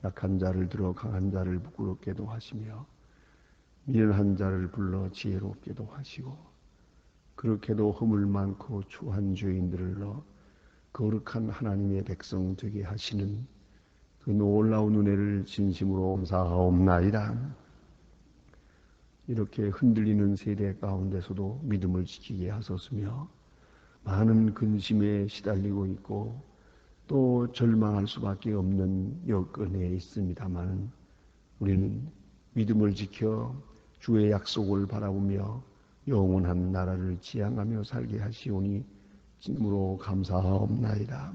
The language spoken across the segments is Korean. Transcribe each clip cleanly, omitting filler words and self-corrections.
약한 자를 들어 강한 자를 부끄럽게도 하시며 미련한 자를 불러 지혜롭게도 하시고 그렇게도 허물 많고 추한 죄인들을 넣어 거룩한 하나님의 백성 되게 하시는 그 놀라운 은혜를 진심으로 감사하옵나이다. 이렇게 흔들리는 세대 가운데서도 믿음을 지키게 하소서며 많은 근심에 시달리고 있고 또 절망할 수밖에 없는 여건에 있습니다만 우리는 믿음을 지켜 주의 약속을 바라보며 영원한 나라를 지향하며 살게 하시오니 진심으로 감사하옵나이다.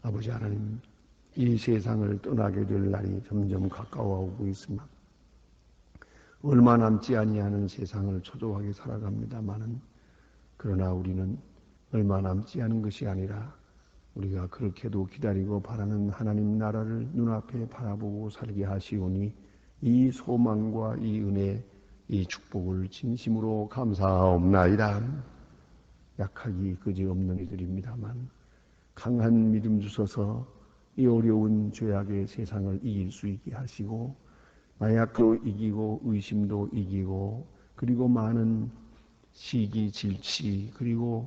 아버지 하나님, 이 세상을 떠나게 될 날이 점점 가까워오고 있습니다. 얼마 남지 아니하는 세상을 초조하게 살아갑니다마는 그러나 우리는 얼마 남지 않은 것이 아니라 우리가 그렇게도 기다리고 바라는 하나님 나라를 눈앞에 바라보고 살게 하시오니 이 소망과 이 은혜, 이 축복을 진심으로 감사하옵나이다. 약하기 그지없는 이들입니다만 강한 믿음 주셔서 이 어려운 죄악의 세상을 이길 수 있게 하시고 마약도 이기고 의심도 이기고 그리고 많은 시기 질치 그리고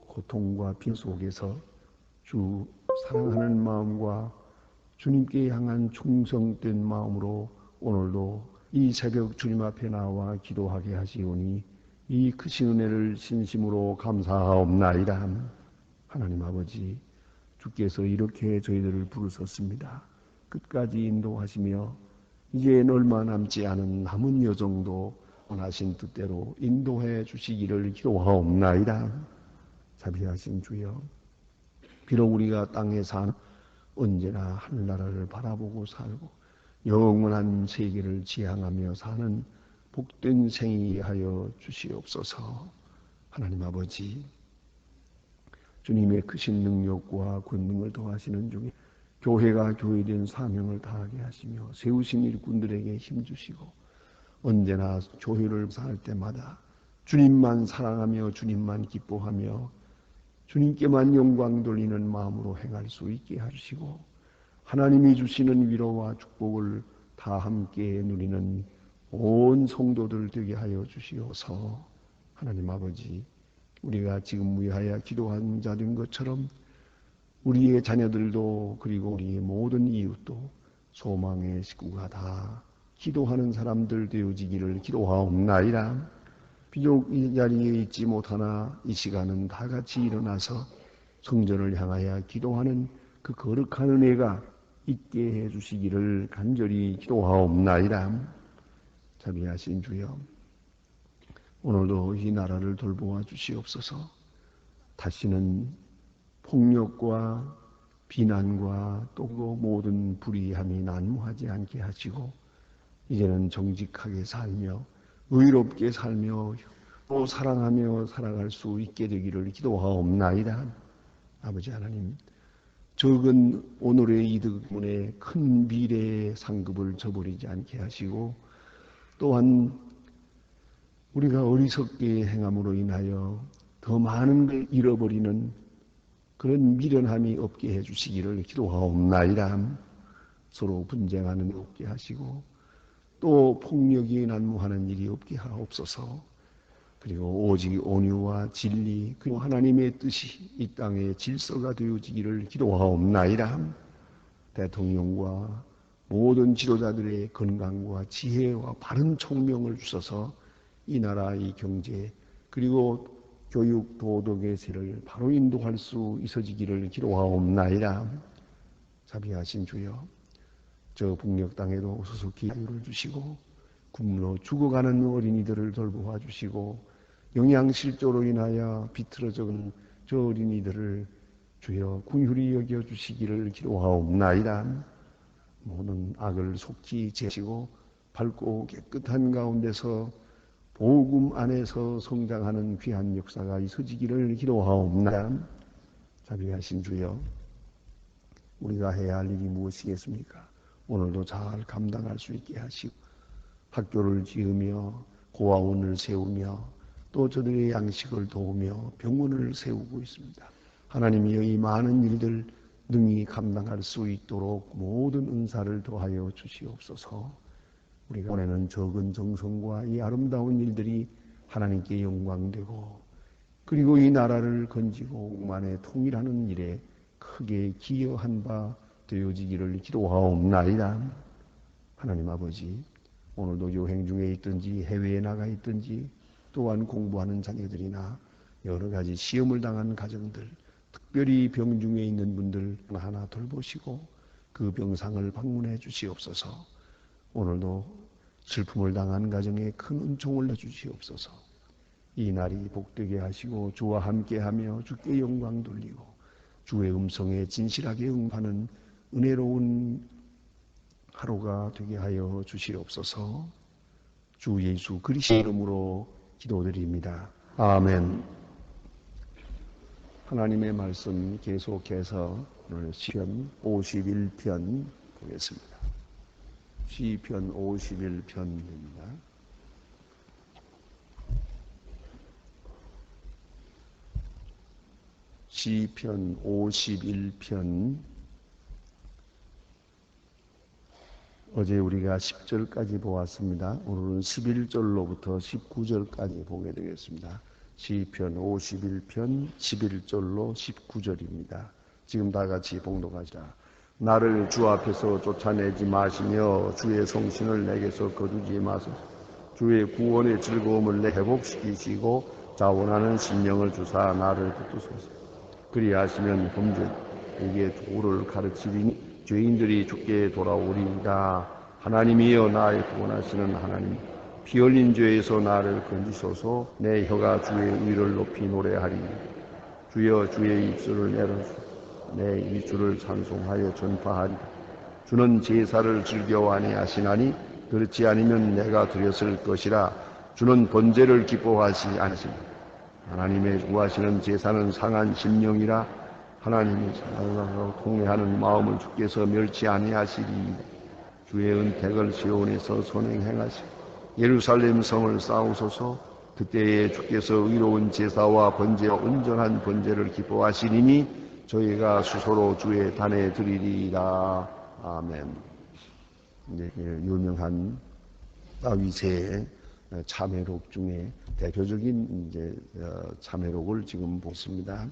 고통과 빈 속에서 주 사랑하는 마음과 주님께 향한 충성된 마음으로 오늘도 이 새벽 주님 앞에 나와 기도하게 하시오니 이 크신 은혜를 진심으로 감사하옵나이다. 하나님 아버지, 주께서 이렇게 저희들을 부르셨습니다. 끝까지 인도하시며 이제 얼마 남지 않은 남은 여정도 원하신 뜻대로 인도해 주시기를 기도하옵나이다. 자비하신 주여, 비록 우리가 땅에 산 언제나 하늘나라를 바라보고 살고 영원한 세계를 지향하며 사는 복된 생이 하여 주시옵소서. 하나님 아버지, 주님의 크신 능력과 권능을 더하시는 중에 교회가 교회된 사명을 다하게 하시며 세우신 일꾼들에게 힘주시고 언제나 교회를 살 때마다 주님만 사랑하며 주님만 기뻐하며 주님께만 영광 돌리는 마음으로 행할 수 있게 하시고 하나님이 주시는 위로와 축복을 다 함께 누리는 온 성도들 되게 하여 주시옵소서. 하나님 아버지, 우리가 지금 위하여 기도한 자 된 것처럼 우리의 자녀들도 그리고 우리의 모든 이웃도 소망의 식구가 다 기도하는 사람들 되어지기를 기도하옵나이다. 비록 이 자리에 있지 못하나 이 시간은 다 같이 일어나서 성전을 향하여 기도하는 그 거룩한 은혜가 있게 해주시기를 간절히 기도하옵나이다. 자비하신 주여, 오늘도 이 나라를 돌보아 주시옵소서. 다시는 폭력과 비난과 또 모든 불의함이 난무하지 않게 하시고 이제는 정직하게 살며 의롭게 살며 또 사랑하며 살아갈 수 있게 되기를 기도하옵나이다. 아버지 하나님, 적은 오늘의 이득 때문에 큰 미래의 상급을 저버리지 않게 하시고 또한 우리가 어리석게 행함으로 인하여 더 많은 걸 잃어버리는 그런 미련함이 없게 해주시기를 기도하옵나이다. 서로 분쟁하는 일 없게 하시고 또 폭력이 난무하는 일이 없게 하옵소서. 그리고 오직 온유와 진리 그리고 하나님의 뜻이 이 땅의 질서가 되어지기를 기도하옵나이다. 대통령과 모든 지도자들의 건강과 지혜와 바른 총명을 주셔서 이 나라 이 경제 그리고 교육 도덕의 세를 바로 인도할 수 있어지기를 기도하옵나이다. 자비하신 주여, 저 북녘 땅에도 수수히 자유를 주시고 굶어 죽어가는 어린이들을 돌보아 주시고 영양실조로 인하여 비틀어져는 저 어린이들을 주여 긍휼히 여겨 주시기를 기도하옵나이다. 모든 악을 속히 제시고 밝고 깨끗한 가운데서 복음 안에서 성장하는 귀한 역사가 있어지기를 기도하옵나이다. 자비하신 주여, 우리가 해야 할 일이 무엇이겠습니까? 오늘도 잘 감당할 수 있게 하시고 학교를 지으며 고아원을 세우며 또 저들의 양식을 도우며 병원을 세우고 있습니다. 하나님이여, 이 많은 일들 능히 감당할 수 있도록 모든 은사를 더하여 주시옵소서. 우리가 보내는 적은 정성과 이 아름다운 일들이 하나님께 영광되고, 그리고 이 나라를 건지고 만에 통일하는 일에 크게 기여한 바 되어지기를 기도하옵나이다. 하나님 아버지, 오늘도 여행 중에 있든지 해외에 나가 있든지, 또한 공부하는 자녀들이나 여러 가지 시험을 당한 가정들, 특별히 병 중에 있는 분들 하나 돌보시고 그 병상을 방문해 주시옵소서. 오늘도 슬픔을 당한 가정에 큰 은총을 내주시옵소서. 이 날이 복되게 하시고 주와 함께하며 주께 영광 돌리고 주의 음성에 진실하게 응하는 은혜로운 하루가 되게 하여 주시옵소서. 주 예수 그리스도 이름으로 기도드립니다. 아멘. 하나님의 말씀 계속해서 오늘 시편 51편 보겠습니다. 시편 51편입니다. 시편 51편. 어제 우리가 10절까지 보았습니다. 오늘은 11절로부터 19절까지 보게 되겠습니다. 시편 51편 11절로 19절입니다. 지금 다 같이 봉독하시라. 나를 주 앞에서 쫓아내지 마시며 주의 성신을 내게서 거두지 마소서. 주의 구원의 즐거움을 내 회복시키시고 자원하는 심령을 주사 나를 붙드소서. 그리하시면 범죄에게 도를 가르치리니 죄인들이 주께 돌아오리이다. 하나님이여 나의 구원하시는 하나님, 피 흘린 죄에서 나를 건지소서. 내 혀가 주의 의를 높이 노래하리. 주여 주의 입술을 열어주소서. 내 입술을 찬송하여 전파하리라. 주는 제사를 즐겨 아니하시나니 그렇지 아니면 내가 드렸을 것이라. 주는 번제를 기뻐하시 않으시니 하나님의 구하시는 제사는 상한 심령이라. 하나님이 사랑하고 통회하는 마음을 주께서 멸치 아니하시리이다. 주의 은택을 시온에서 선행하시고 예루살렘 성을 쌓으소서. 그때에 주께서 의로운 제사와 번제와 온전한 번제를 기뻐하시리니 저희가 수소로 주의 단에 드리리이다. 아멘. 이제 유명한 다윗의 참회록 중에 대표적인 이제 참회록을 지금 보습니다.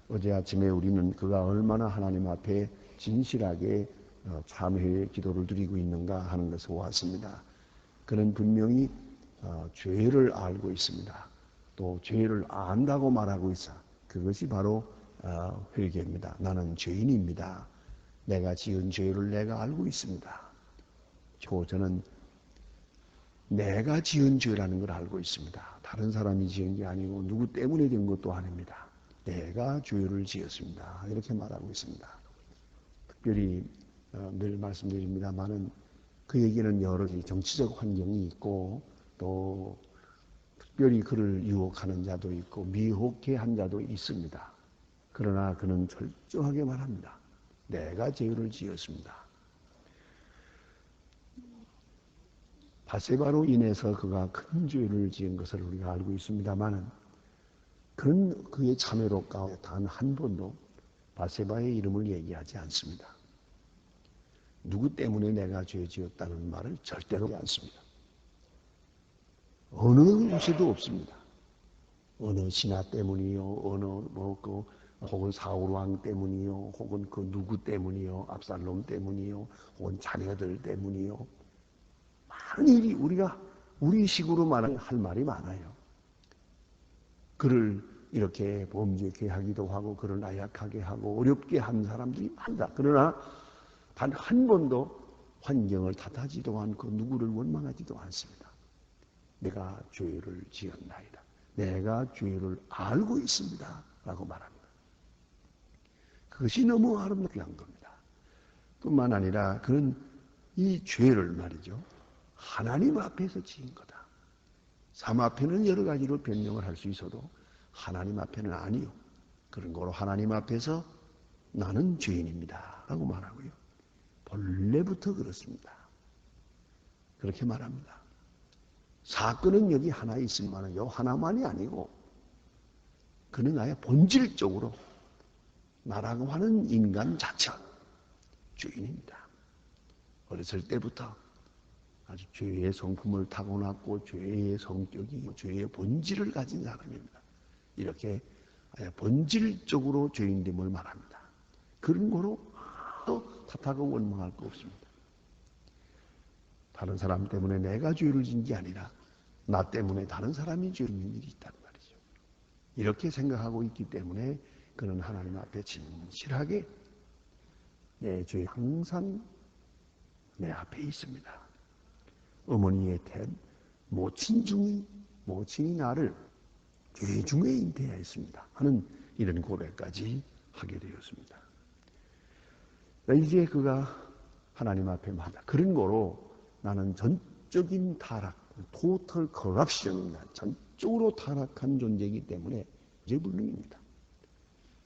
어제 아침에 우리는 그가 얼마나 하나님 앞에 진실하게 참회의 기도를 드리고 있는가 하는 것을 보았습니다. 그는 분명히 죄를 알고 있습니다. 또 죄를 안다고 말하고 있어. 그것이 바로 회개입니다. 나는 죄인입니다. 내가 지은 죄를 내가 알고 있습니다. 저는 내가 지은 죄라는 걸 알고 있습니다. 다른 사람이 지은 게 아니고 누구 때문에 된 것도 아닙니다. 내가 죄를 지었습니다. 이렇게 말하고 있습니다. 특별히 늘 말씀드립니다만은 그에게는 여러 정치적 환경이 있고 또 특별히 그를 유혹하는 자도 있고 미혹해 한 자도 있습니다. 그러나 그는 철저하게 말합니다. 내가 죄를 지었습니다. 바세바로 인해서 그가 큰 죄를 지은 것을 우리가 알고 있습니다만은 그는 그의 참회록 가운데 단 한 번도 바세바의 이름을 얘기하지 않습니다. 누구 때문에 내가 죄 지었다는 말을 절대로 하지 않습니다. 어느 곳에도 없습니다. 어느 신하 때문이요, 어느 혹은 사울왕 때문이요, 혹은 그 누구 때문이요, 압살롬 때문이요, 혹은 자녀들 때문이요. 많은 일이 우리 식으로 말하면 할 말이 많아요. 그를 이렇게 범죄케 하기도 하고 그를 나약하게 하고 어렵게 한 사람들이 많다. 그러나 단 한 번도 환경을 탓하지도 않고 누구를 원망하지도 않습니다. 내가 죄를 지었나이다. 내가 죄를 알고 있습니다. 라고 말합니다. 그것이 너무 아름다운 겁니다. 뿐만 아니라 그는 이 죄를 말이죠. 하나님 앞에서 지은 거다. 삶 앞에는 여러 가지로 변명을 할 수 있어도 하나님 앞에는 아니요. 그런 거로 하나님 앞에서 나는 죄인입니다. 라고 말하고요. 본래부터 그렇습니다. 그렇게 말합니다. 사건은 여기 하나 있지만 요 하나만이 아니고 그는 아예 본질적으로 나라고 하는 인간 자체가 죄인입니다. 어렸을 때부터 아주 죄의 성품을 타고났고 죄의 성격이 죄의 본질을 가진 사람입니다. 이렇게 본질적으로 죄인됨을 말합니다. 그런 거로 또 탓하고 원망할 거 없습니다. 다른 사람 때문에 내가 죄를 진 게 아니라 나 때문에 다른 사람이 죄를 짓는 일이 있단 말이죠. 이렇게 생각하고 있기 때문에 그는 하나님 앞에 진실하게 내 죄 항상 내 앞에 있습니다. 어머니의 모친이 나를 죄 중에 잉태하였습니다 하는 이런 고백까지 하게 되었습니다. 이제 그가 하나님 앞에 말한다. 그런 거로 나는 전적인 타락, 토탈 커럽션입니다. 전적으로 타락한 존재이기 때문에 죄불능입니다.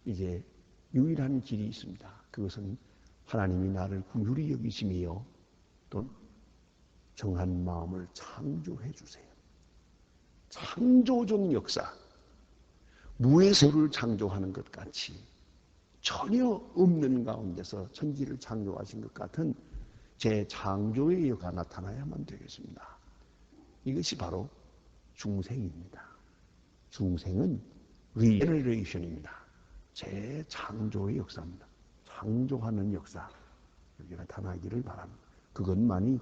이제 유일한 길이 있습니다. 그것은 하나님이 나를 긍휼히 여기심이요 또 정한 마음을 창조해 주세요. 창조적 역사, 무에서를 창조하는 것 같이 전혀 없는 가운데서 천지를 창조하신 것 같은 제 창조의 여가 나타나야만 되겠습니다. 이것이 바로 중생입니다. 중생은 리제너레이션입니다. 제 창조의 역사입니다. 창조하는 역사, 여기 나타나기를 바랍니다. 그것만이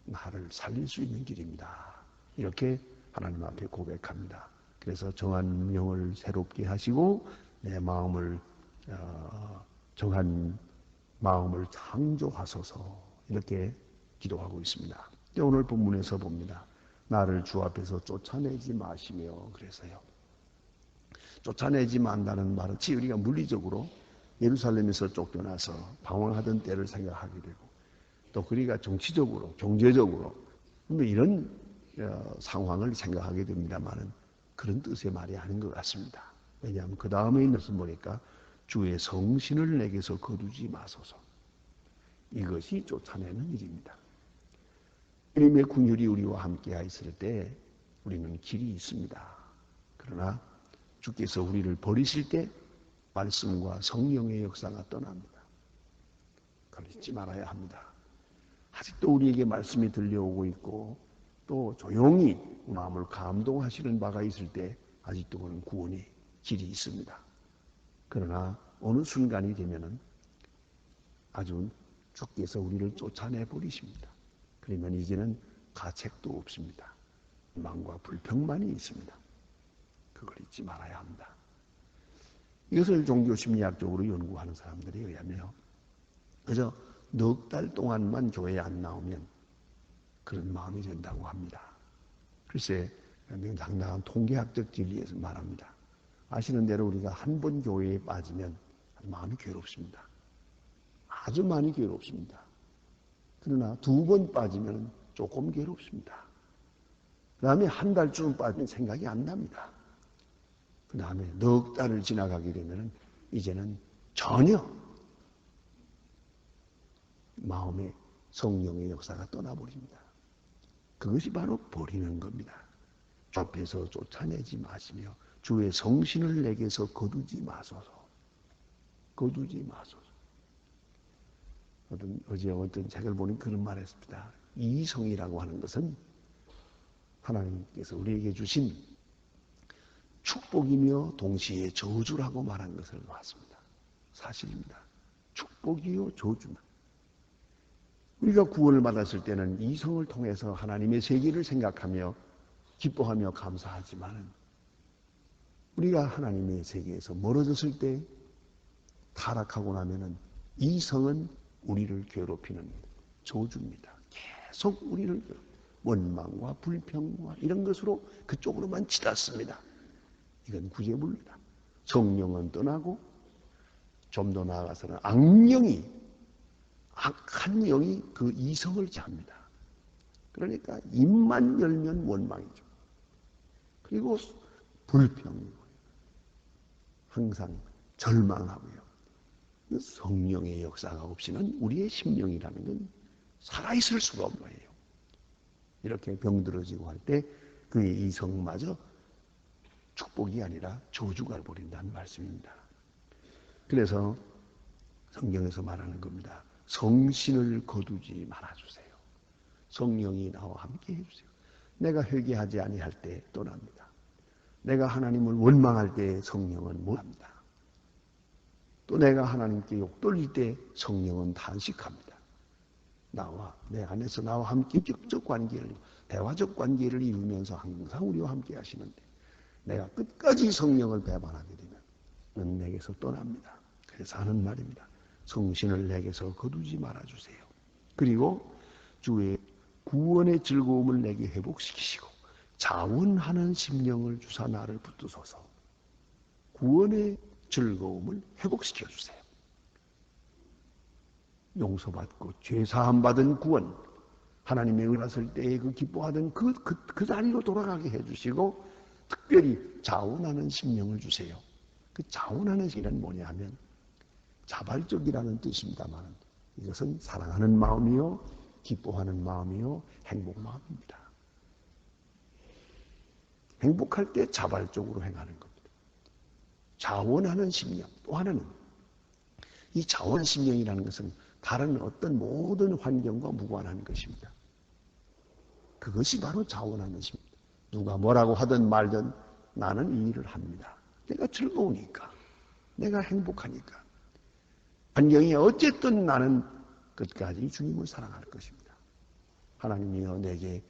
나를 살릴 수 있는 길입니다. 이렇게 하나님 앞에 고백합니다. 그래서 정한 명을 새롭게 하시고 내 마음을 정한 마음을 창조하소서 이렇게 기도하고 있습니다. 오늘 본문에서 봅니다. 나를 주 앞에서 쫓아내지 마시며 그래서요. 쫓아내지 만다는 말은 우리가 물리적으로 예루살렘에서 쫓겨나서 방황하던 때를 생각하게 되고 또 우리가 정치적으로 경제적으로 이런 상황을 생각하게 됩니다만은 그런 뜻의 말이 아닌 것 같습니다. 왜냐하면 그 다음에 있는 것을 보니까 주의 성신을 내게서 거두지 마소서. 이것이 쫓아내는 일입니다. 주님의 긍휼이 우리와 함께 있을 때 우리는 길이 있습니다. 그러나 주께서 우리를 버리실 때 말씀과 성령의 역사가 떠납니다. 그걸 잊지 말아야 합니다. 아직도 우리에게 말씀이 들려오고 있고 또 조용히 마음을 감동하시는 바가 있을 때 아직도 그런 구원의 길이 있습니다. 그러나 어느 순간이 되면은 아주 주께서 우리를 쫓아내 버리십니다. 그러면 이제는 가책도 없습니다. 망과 불평만이 있습니다. 그걸 잊지 말아야 합니다. 이것을 종교심리학적으로 연구하는 사람들에 의하면 그저 넉 달 동안만 교회에 안 나오면 그런 마음이 된다고 합니다. 글쎄 당당한 통계학적 진리에서 말합니다. 아시는 대로 우리가 한 번 교회에 빠지면 마음이 괴롭습니다. 아주 많이 괴롭습니다. 그러나 두 번 빠지면 조금 괴롭습니다. 그 다음에 한 달쯤 빠지면 생각이 안 납니다. 그 다음에 넉 달을 지나가게 되면 이제는 전혀 마음의 성령의 역사가 떠나버립니다. 그것이 바로 버리는 겁니다. 주 앞에서 쫓아내지 마시며 주의 성신을 내게서 거두지 마소서. 거두지 마소서. 어제 어떤 책을 보니 그런 말을 했습니다. 이성이라고 하는 것은 하나님께서 우리에게 주신 축복이며 동시에 저주라고 말한 것을 봤습니다. 사실입니다. 축복이요 저주다. 우리가 구원을 받았을 때는 이성을 통해서 하나님의 세계를 생각하며 기뻐하며 감사하지만 우리가 하나님의 세계에서 멀어졌을 때 타락하고 나면은 이성은 우리를 괴롭히는 저주입니다. 계속 우리를 원망과 불평과 이런 것으로 그쪽으로만 치닫습니다. 이건 구제불능이다. 성령은 떠나고 좀 더 나아가서는 악한 영이 그 이성을 잡니다. 그러니까 입만 열면 원망이죠. 그리고 불평이고 항상 절망하고요. 성령의 역사가 없이는 우리의 심령이라는 건 살아있을 수가 없는 거예요. 이렇게 병들어지고 할 때 그의 이성마저 축복이 아니라 저주가 버린다는 말씀입니다. 그래서 성경에서 말하는 겁니다. 성신을 거두지 말아주세요. 성령이 나와 함께 해주세요. 내가 회개하지 아니할 때 떠납니다. 내가 하나님을 원망할 때 성령은 못합니다. 또 내가 하나님께 욕돌릴 때 성령은 단식합니다. 나와 내 안에서 나와 함께 적적 관계를, 대화적 관계를 이루면서 항상 우리와 함께 하시는데 내가 끝까지 성령을 배반하게 되면 는 내게서 떠납니다. 그래서 하는 말입니다. 성신을 내게서 거두지 말아주세요. 그리고 주의 구원의 즐거움을 내게 회복시키시고 자원하는 심령을 주사 나를 붙드소서. 구원의 즐거움을 회복시켜 주세요. 용서받고 죄사함 받은 구원, 하나님의 은혜 받을 때에 그 기뻐하던 그 자리로 돌아가게 해주시고 특별히 자원하는 심령을 주세요. 그 자원하는 심령은 뭐냐 하면 자발적이라는 뜻입니다만 이것은 사랑하는 마음이요, 기뻐하는 마음이요, 행복 마음입니다. 행복할 때 자발적으로 행하는 겁니다. 자원하는 심령, 또 하나는 이 자원 심령이라는 것은 다른 어떤 모든 환경과 무관한 것입니다. 그것이 바로 자원하는 심령. 누가 뭐라고 하든 말든 나는 이 일을 합니다. 내가 즐거우니까, 내가 행복하니까. 환경이 어쨌든 나는 끝까지 주님을 사랑할 것입니다. 하나님이여 내게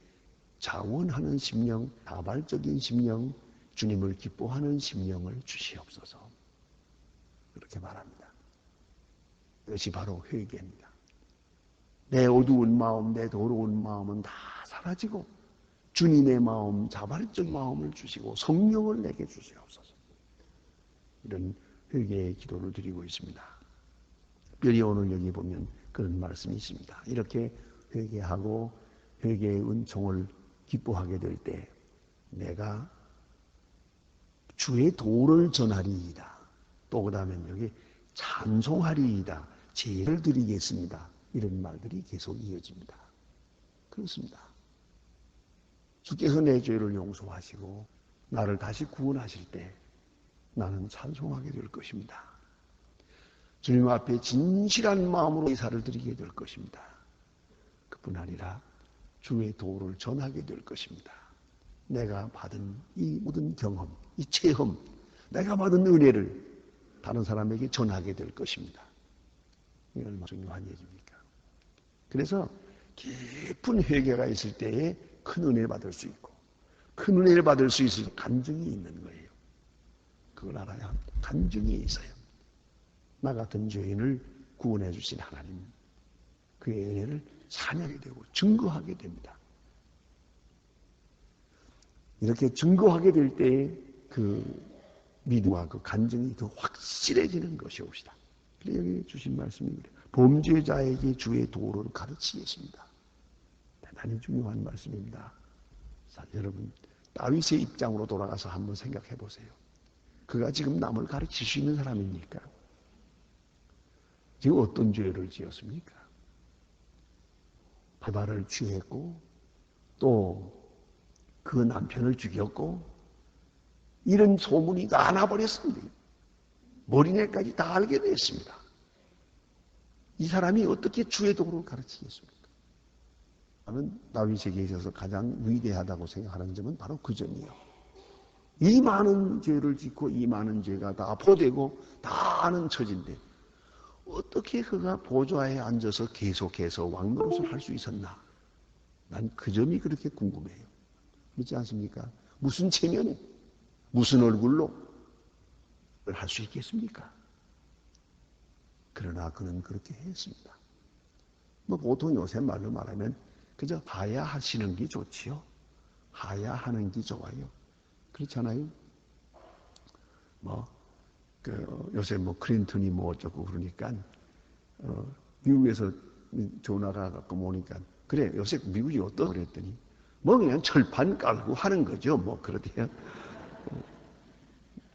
자원하는 심령, 다발적인 심령, 주님을 기뻐하는 심령을 주시옵소서. 그렇게 말합니다. 이것이 바로 회개입니다. 내 어두운 마음, 내 더러운 마음은 다 사라지고 주님의 마음, 자발적인 마음을 주시고 성령을 내게 주시옵소서. 이런 회개의 기도를 드리고 있습니다. 특별히 오늘 여기 보면 그런 말씀이 있습니다. 이렇게 회개하고 회개의 은총을 기뻐하게 될 때 내가 주의 도를 전하리이다. 또 그 다음에 여기 찬송하리이다. 제를 드리겠습니다. 이런 말들이 계속 이어집니다. 그렇습니다. 주께서 내 죄를 용서하시고 나를 다시 구원하실 때 나는 찬송하게 될 것입니다. 주님 앞에 진실한 마음으로 제사를 드리게 될 것입니다. 그뿐 아니라 주의 도를 전하게 될 것입니다. 내가 받은 이 모든 경험, 이 체험, 내가 받은 은혜를 다른 사람에게 전하게 될 것입니다. 이게 얼마나 중요한 얘기입니까? 그래서 깊은 회개가 있을 때에 큰 은혜를 받을 수 있고 큰 은혜를 받을 수 있을 간증이 있는 거예요. 그걸 알아야 합니다. 간증이 있어요. 나 같은 죄인을 구원해 주신 하나님, 그의 은혜를 찬양하게 되고 증거하게 됩니다. 이렇게 증거하게 될 때에 그 믿음과 그 간증이 더 확실해지는 것이옵시다. 그래서 여기 주신 말씀이 그래요. 범죄자에게 주의 도를 가르치겠습니다. 대단히 중요한 말씀입니다. 자, 여러분 다윗의 입장으로 돌아가서 한번 생각해 보세요. 그가 지금 남을 가르칠 수 있는 사람입니까? 지금 어떤 죄를 지었습니까? 바다를 취했고 또 그 남편을 죽였고 이런 소문이 다 나버렸습니다. 머리내까지 다 알게 됐습니다. 이 사람이 어떻게 주의 도를 가르치겠습니까? 나는 다윗에게 있어서 가장 위대하다고 생각하는 점은 바로 그 점이에요. 이 많은 죄를 짓고 이 많은 죄가 다 포되고 다 아는 처진데 어떻게 그가 보좌에 앉아서 계속해서 왕노릇을 할 수 있었나? 난 그 점이 그렇게 궁금해요. 그렇지 않습니까? 무슨 체면에, 무슨 얼굴로 할 수 있겠습니까? 그러나 그는 그렇게 했습니다. 뭐 보통 요새 말로 말하면 그저 하야하시는 게 좋지요. 하야하는 게 좋아요. 그렇잖아요. 요새 클린턴이 어쩌고 그러니까, 미국에서 전화가 갖고 오니까, 그래, 요새 미국이 어떠? 그랬더니, 그냥 철판 깔고 하는 거죠. 그러대요.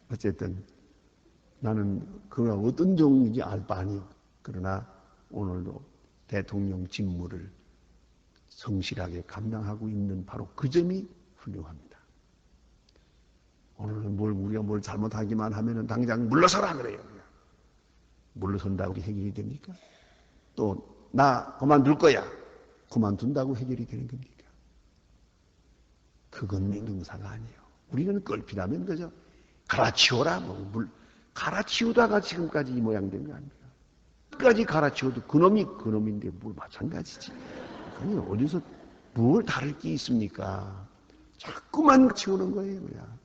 어쨌든, 나는 그가 어떤 종인지 알 바 아니요. 그러나, 오늘도 대통령 직무를 성실하게 감당하고 있는 바로 그 점이 훌륭합니다. 오늘은 우리가 뭘 잘못하기만 하면은 당장 물러서라 그래요. 물러선다고 해결이 됩니까? 또 나 그만둘 거야. 그만둔다고 해결이 되는 겁니까? 그건 능사가 아니에요. 우리는 껄핏하면 그저 갈아치워라. 갈아치우다가 지금까지 이 모양 된 거 아닙니까? 끝까지 갈아치워도 그놈이 그놈인데 뭘 마찬가지지. 아니 어디서 뭘 다를 게 있습니까? 자꾸만 치우는 거예요. 그냥.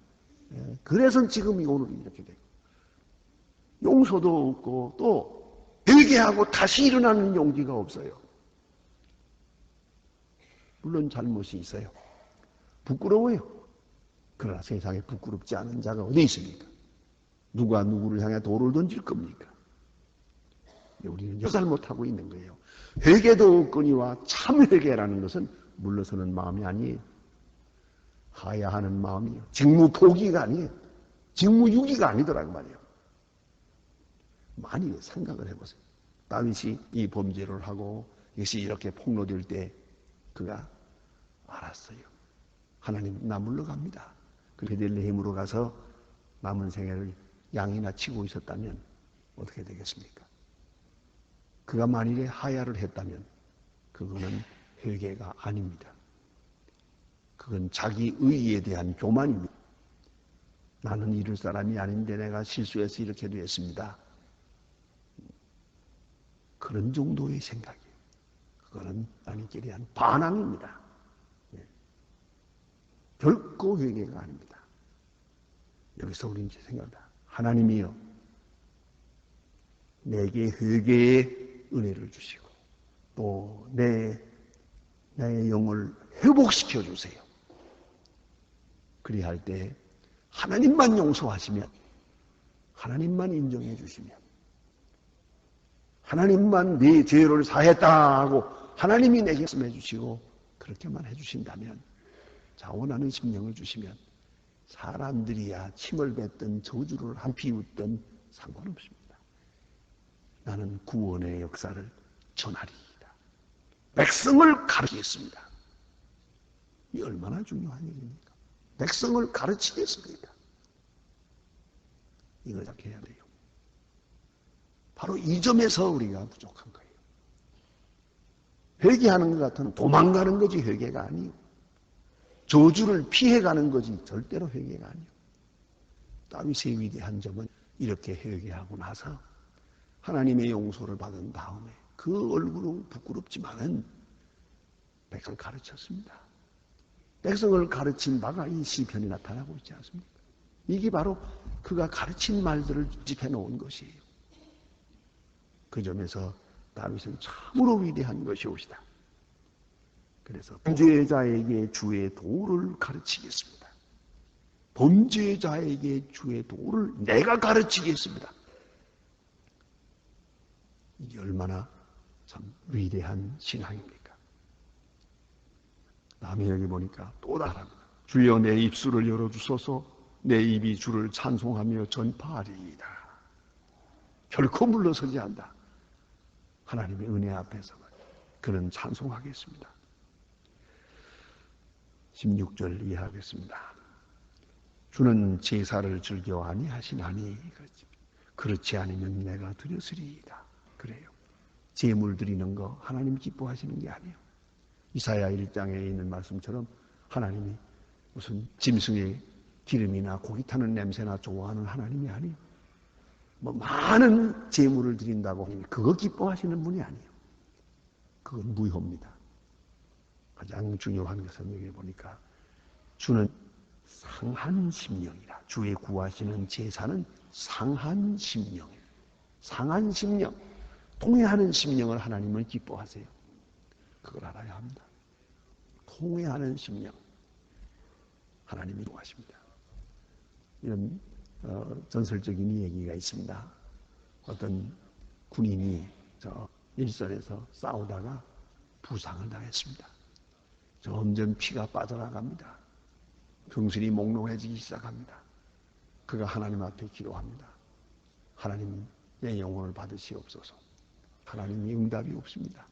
그래서 지금 오늘 이렇게 되고 용서도 없고 또 회개하고 다시 일어나는 용기가 없어요. 물론 잘못이 있어요. 부끄러워요. 그러나 세상에 부끄럽지 않은 자가 어디 있습니까? 누가 누구를 향해 돌을 던질 겁니까? 우리는 잘못하고 있는 거예요. 회개도 없거니와 참 회개라는 것은 물러서는 마음이 아니에요. 하야하는 마음이에요. 직무 포기가 아니에요. 직무 유기가 아니더라고 말이에요. 많이 생각을 해보세요. 다윗이 이 범죄를 하고 이것이 이렇게 폭로될 때 그가 알았어요. 하나님 나 물러갑니다. 그 베들레헴으로 가서 남은 생애를 양이나 치고 있었다면 어떻게 되겠습니까? 그가 만일에 하야를 했다면 그거는 회개가 아닙니다. 그건 자기 의의에 대한 교만입니다. 나는 이럴 사람이 아닌데 내가 실수해서 이렇게 됐습니다. 그런 정도의 생각이에요. 그거는 하나님께 대한 반항입니다. 결코 회개가 아닙니다. 여기서 우리는 이제 생각합니다. 하나님이여 내게 회개의 은혜를 주시고 또 나의 영을 회복시켜 주세요. 그리할 때 하나님만 용서하시면 하나님만 인정해 주시면 하나님만 네 죄를 사했다 하고 하나님이 내게 말씀해 주시고 그렇게만 해주신다면 자원하는 심령을 주시면 사람들이야 침을 뱉든 저주를 한 피우든 상관없습니다. 나는 구원의 역사를 전하리이다. 백성을 가르치겠습니다. 이 얼마나 중요한 일입니까? 백성을 가르치겠습니다. 이걸 딱 해야 돼요. 바로 이 점에서 우리가 부족한 거예요. 회개하는 것 같으면 도망가는 거지 회개가 아니에요. 저주를 피해가는 거지 절대로 회개가 아니에요. 다윗의 위대한 점은 이렇게 회개하고 나서 하나님의 용서를 받은 다음에 그 얼굴은 부끄럽지만은 백성을 가르쳤습니다. 백성을 가르친 바가 이 시편에 나타나고 있지 않습니까? 이게 바로 그가 가르친 말들을 집해 놓은 것이에요. 그 점에서 다윗은 참으로 위대한 것이옵시다. 그래서 범죄자에게 주의 도를 가르치겠습니다. 범죄자에게 주의 도를 내가 가르치겠습니다. 이게 얼마나 참 위대한 신앙입니까? 다음에 여기 보니까 또 다릅니다. 주여 내 입술을 열어주소서 내 입이 주를 찬송하며 전파하리이다. 결코 물러서지 않다. 하나님의 은혜 앞에서 그는 찬송하겠습니다. 16절 이해하겠습니다. 주는 제사를 즐겨 아니하시나니 그렇지 않으면 내가 드렸으리이다. 그래요. 제물 드리는 거 하나님 기뻐하시는 게 아니에요. 이사야 1장에 있는 말씀처럼 하나님이 무슨 짐승의 기름이나 고기 타는 냄새나 좋아하는 하나님이 아니에요. 뭐 많은 제물을 드린다고 그거 기뻐하시는 분이 아니에요. 그건 무효입니다. 가장 중요한 것은 여기 보니까 주는 상한 심령이라. 주의 구하시는 제사는 상한 심령이에요. 상한 심령, 통회하는 심령을 하나님은 기뻐하세요. 그걸 알아야 합니다. 통회하는 심령, 하나님이 좋아하십니다. 이런 전설적인 얘기가 있습니다. 어떤 군인이 저 일선에서 싸우다가 부상을 당했습니다. 점점 피가 빠져나갑니다. 정신이 몽롱해지기 시작합니다. 그가 하나님 앞에 기도합니다. 하나님 내 영혼을 받으시옵소서. 하나님이 응답이 없습니다.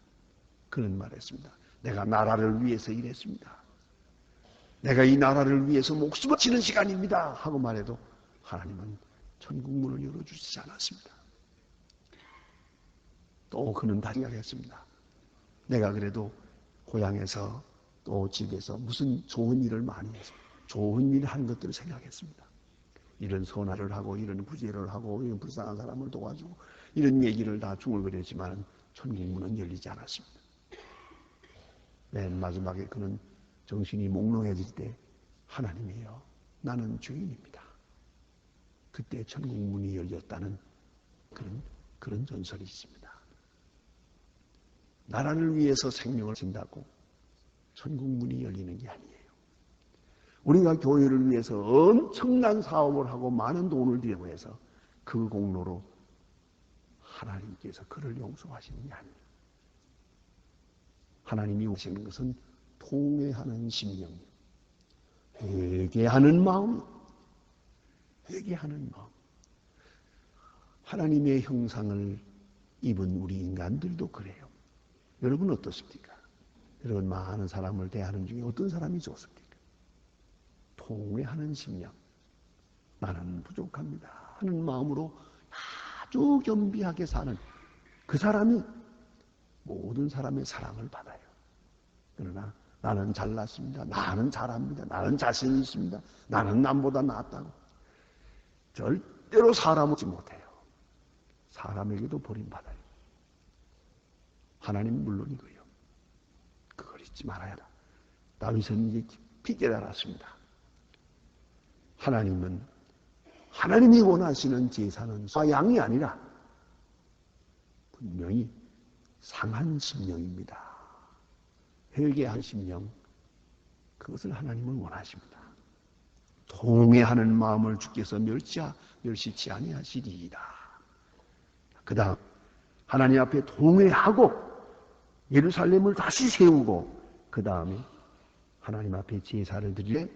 그는 말했습니다. 내가 나라를 위해서 일했습니다. 내가 이 나라를 위해서 목숨을 치는 시간입니다. 하고 말해도 하나님은 천국문을 열어주시지 않았습니다. 또 그는 다시 생각했습니다. 내가 그래도 고향에서 또 집에서 무슨 좋은 일을 많이 해서 좋은 일 한 것들을 생각했습니다. 이런 선화를 하고 이런 구제를 하고 이런 불쌍한 사람을 도와주고 이런 얘기를 다 중얼거렸지만 천국문은 열리지 않았습니다. 맨 마지막에 그는 정신이 몽롱해질 때 하나님이여 나는 죄인입니다. 그때 천국문이 열렸다는 그런 전설이 있습니다. 나라를 위해서 생명을 준다고 천국문이 열리는 게 아니에요. 우리가 교회를 위해서 엄청난 사업을 하고 많은 돈을 들이고 해서 그 공로로 하나님께서 그를 용서하시는 게 아니에요. 하나님이 오시는 것은 통회하는 심령이요. 회개하는 마음. 회개하는 마음. 하나님의 형상을 입은 우리 인간들도 그래요. 여러분 어떻습니까? 여러분 많은 사람을 대하는 중에 어떤 사람이 좋습니까? 통회하는 심령. 나는 부족합니다 하는 마음으로 아주 겸비하게 사는 그 사람이 모든 사람의 사랑을 받아요. 그러나 나는 잘났습니다. 나는 잘합니다. 나는 자신이 있습니다. 나는 남보다 낫다고. 절대로 사람을 얻지 못해요. 사람에게도 버림받아요. 하나님 물론이고요. 그걸 잊지 말아야 한다. 다윗은 이제 깊이 깨달았습니다. 하나님이 원하시는 제사는 양이 아니라 분명히 상한 심령입니다. 회개한 심령, 그것을 하나님은 원하십니다. 통회하는 마음을 주께서 멸시치 아니하시리이다. 그 다음 하나님 앞에 통회하고 예루살렘을 다시 세우고 그 다음에 하나님 앞에 제사를 드릴 때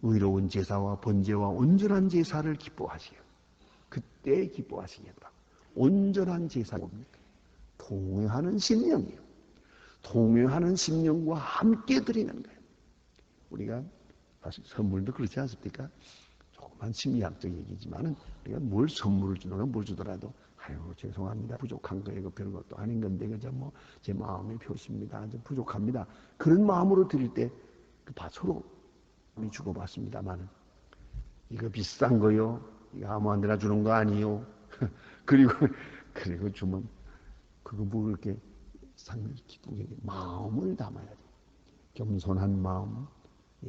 의로운 제사와 번제와 온전한 제사를 기뻐하시요. 그때 기뻐하시겠다. 온전한 제사가 뭡니까? 통회하는 심령이요. 통회하는 심령과 함께 드리는 거예요. 우리가 사실 선물도 그렇지 않습니까? 조그만 심리학적 얘기지만은 우리가 뭘 선물을 주더라도 뭘 주더라도 아유 죄송합니다. 부족한 거예요. 별 것도 아닌 건데 그저 뭐 제 마음의 표시입니다. 좀 부족합니다. 그런 마음으로 드릴 때 그 서로 주고받습니다만은 이거 비싼 거요. 이거 아무한테나 주는 거 아니요. 그리고 주면 그거 뭐 그렇게 상당히 기쁘게 마음을 담아야 돼. 겸손한 마음,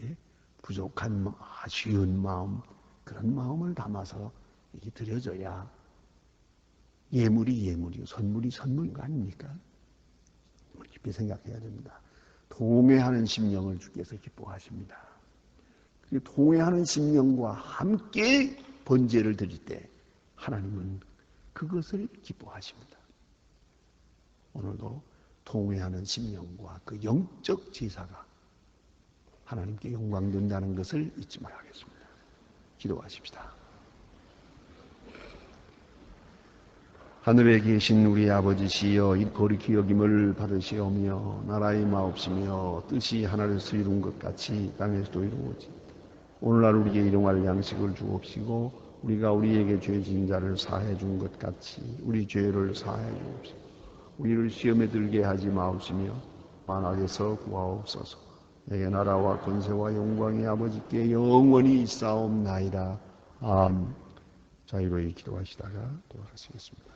예? 부족한 마음, 아쉬운 마음, 그런 마음을 담아서 이게 드려져야 예물이요, 선물이 선물인 거 아닙니까? 깊이 생각해야 됩니다. 통회하는 심령을 주께서 기뻐하십니다. 통회하는 심령과 함께 번제를 드릴 때 하나님은 그것을 기뻐하십니다. 오늘도 통회하는 심령과 그 영적 제사가 하나님께 영광된다는 것을 잊지 말아야겠습니다. 기도하십시다. 하늘에 계신 우리 아버지시여 이 거룩히 여김을 받으시오며 나라의 마옵시며 뜻이 하늘에서 이룬 것 같이 땅에서도 이루어지 오늘날 우리에게 일용할 양식을 주옵시고 우리가 우리에게 죄 지은 자를 사해 준 것 같이 우리 죄를 사해 주옵시고 우리를 시험에 들게 하지 마옵시며 만악에서 구하옵소서. 내게 나라와 권세와 영광이 아버지께 영원히 있사옵나이다. 아멘. 자유로이 기도하시다가 돌아가시겠습니다.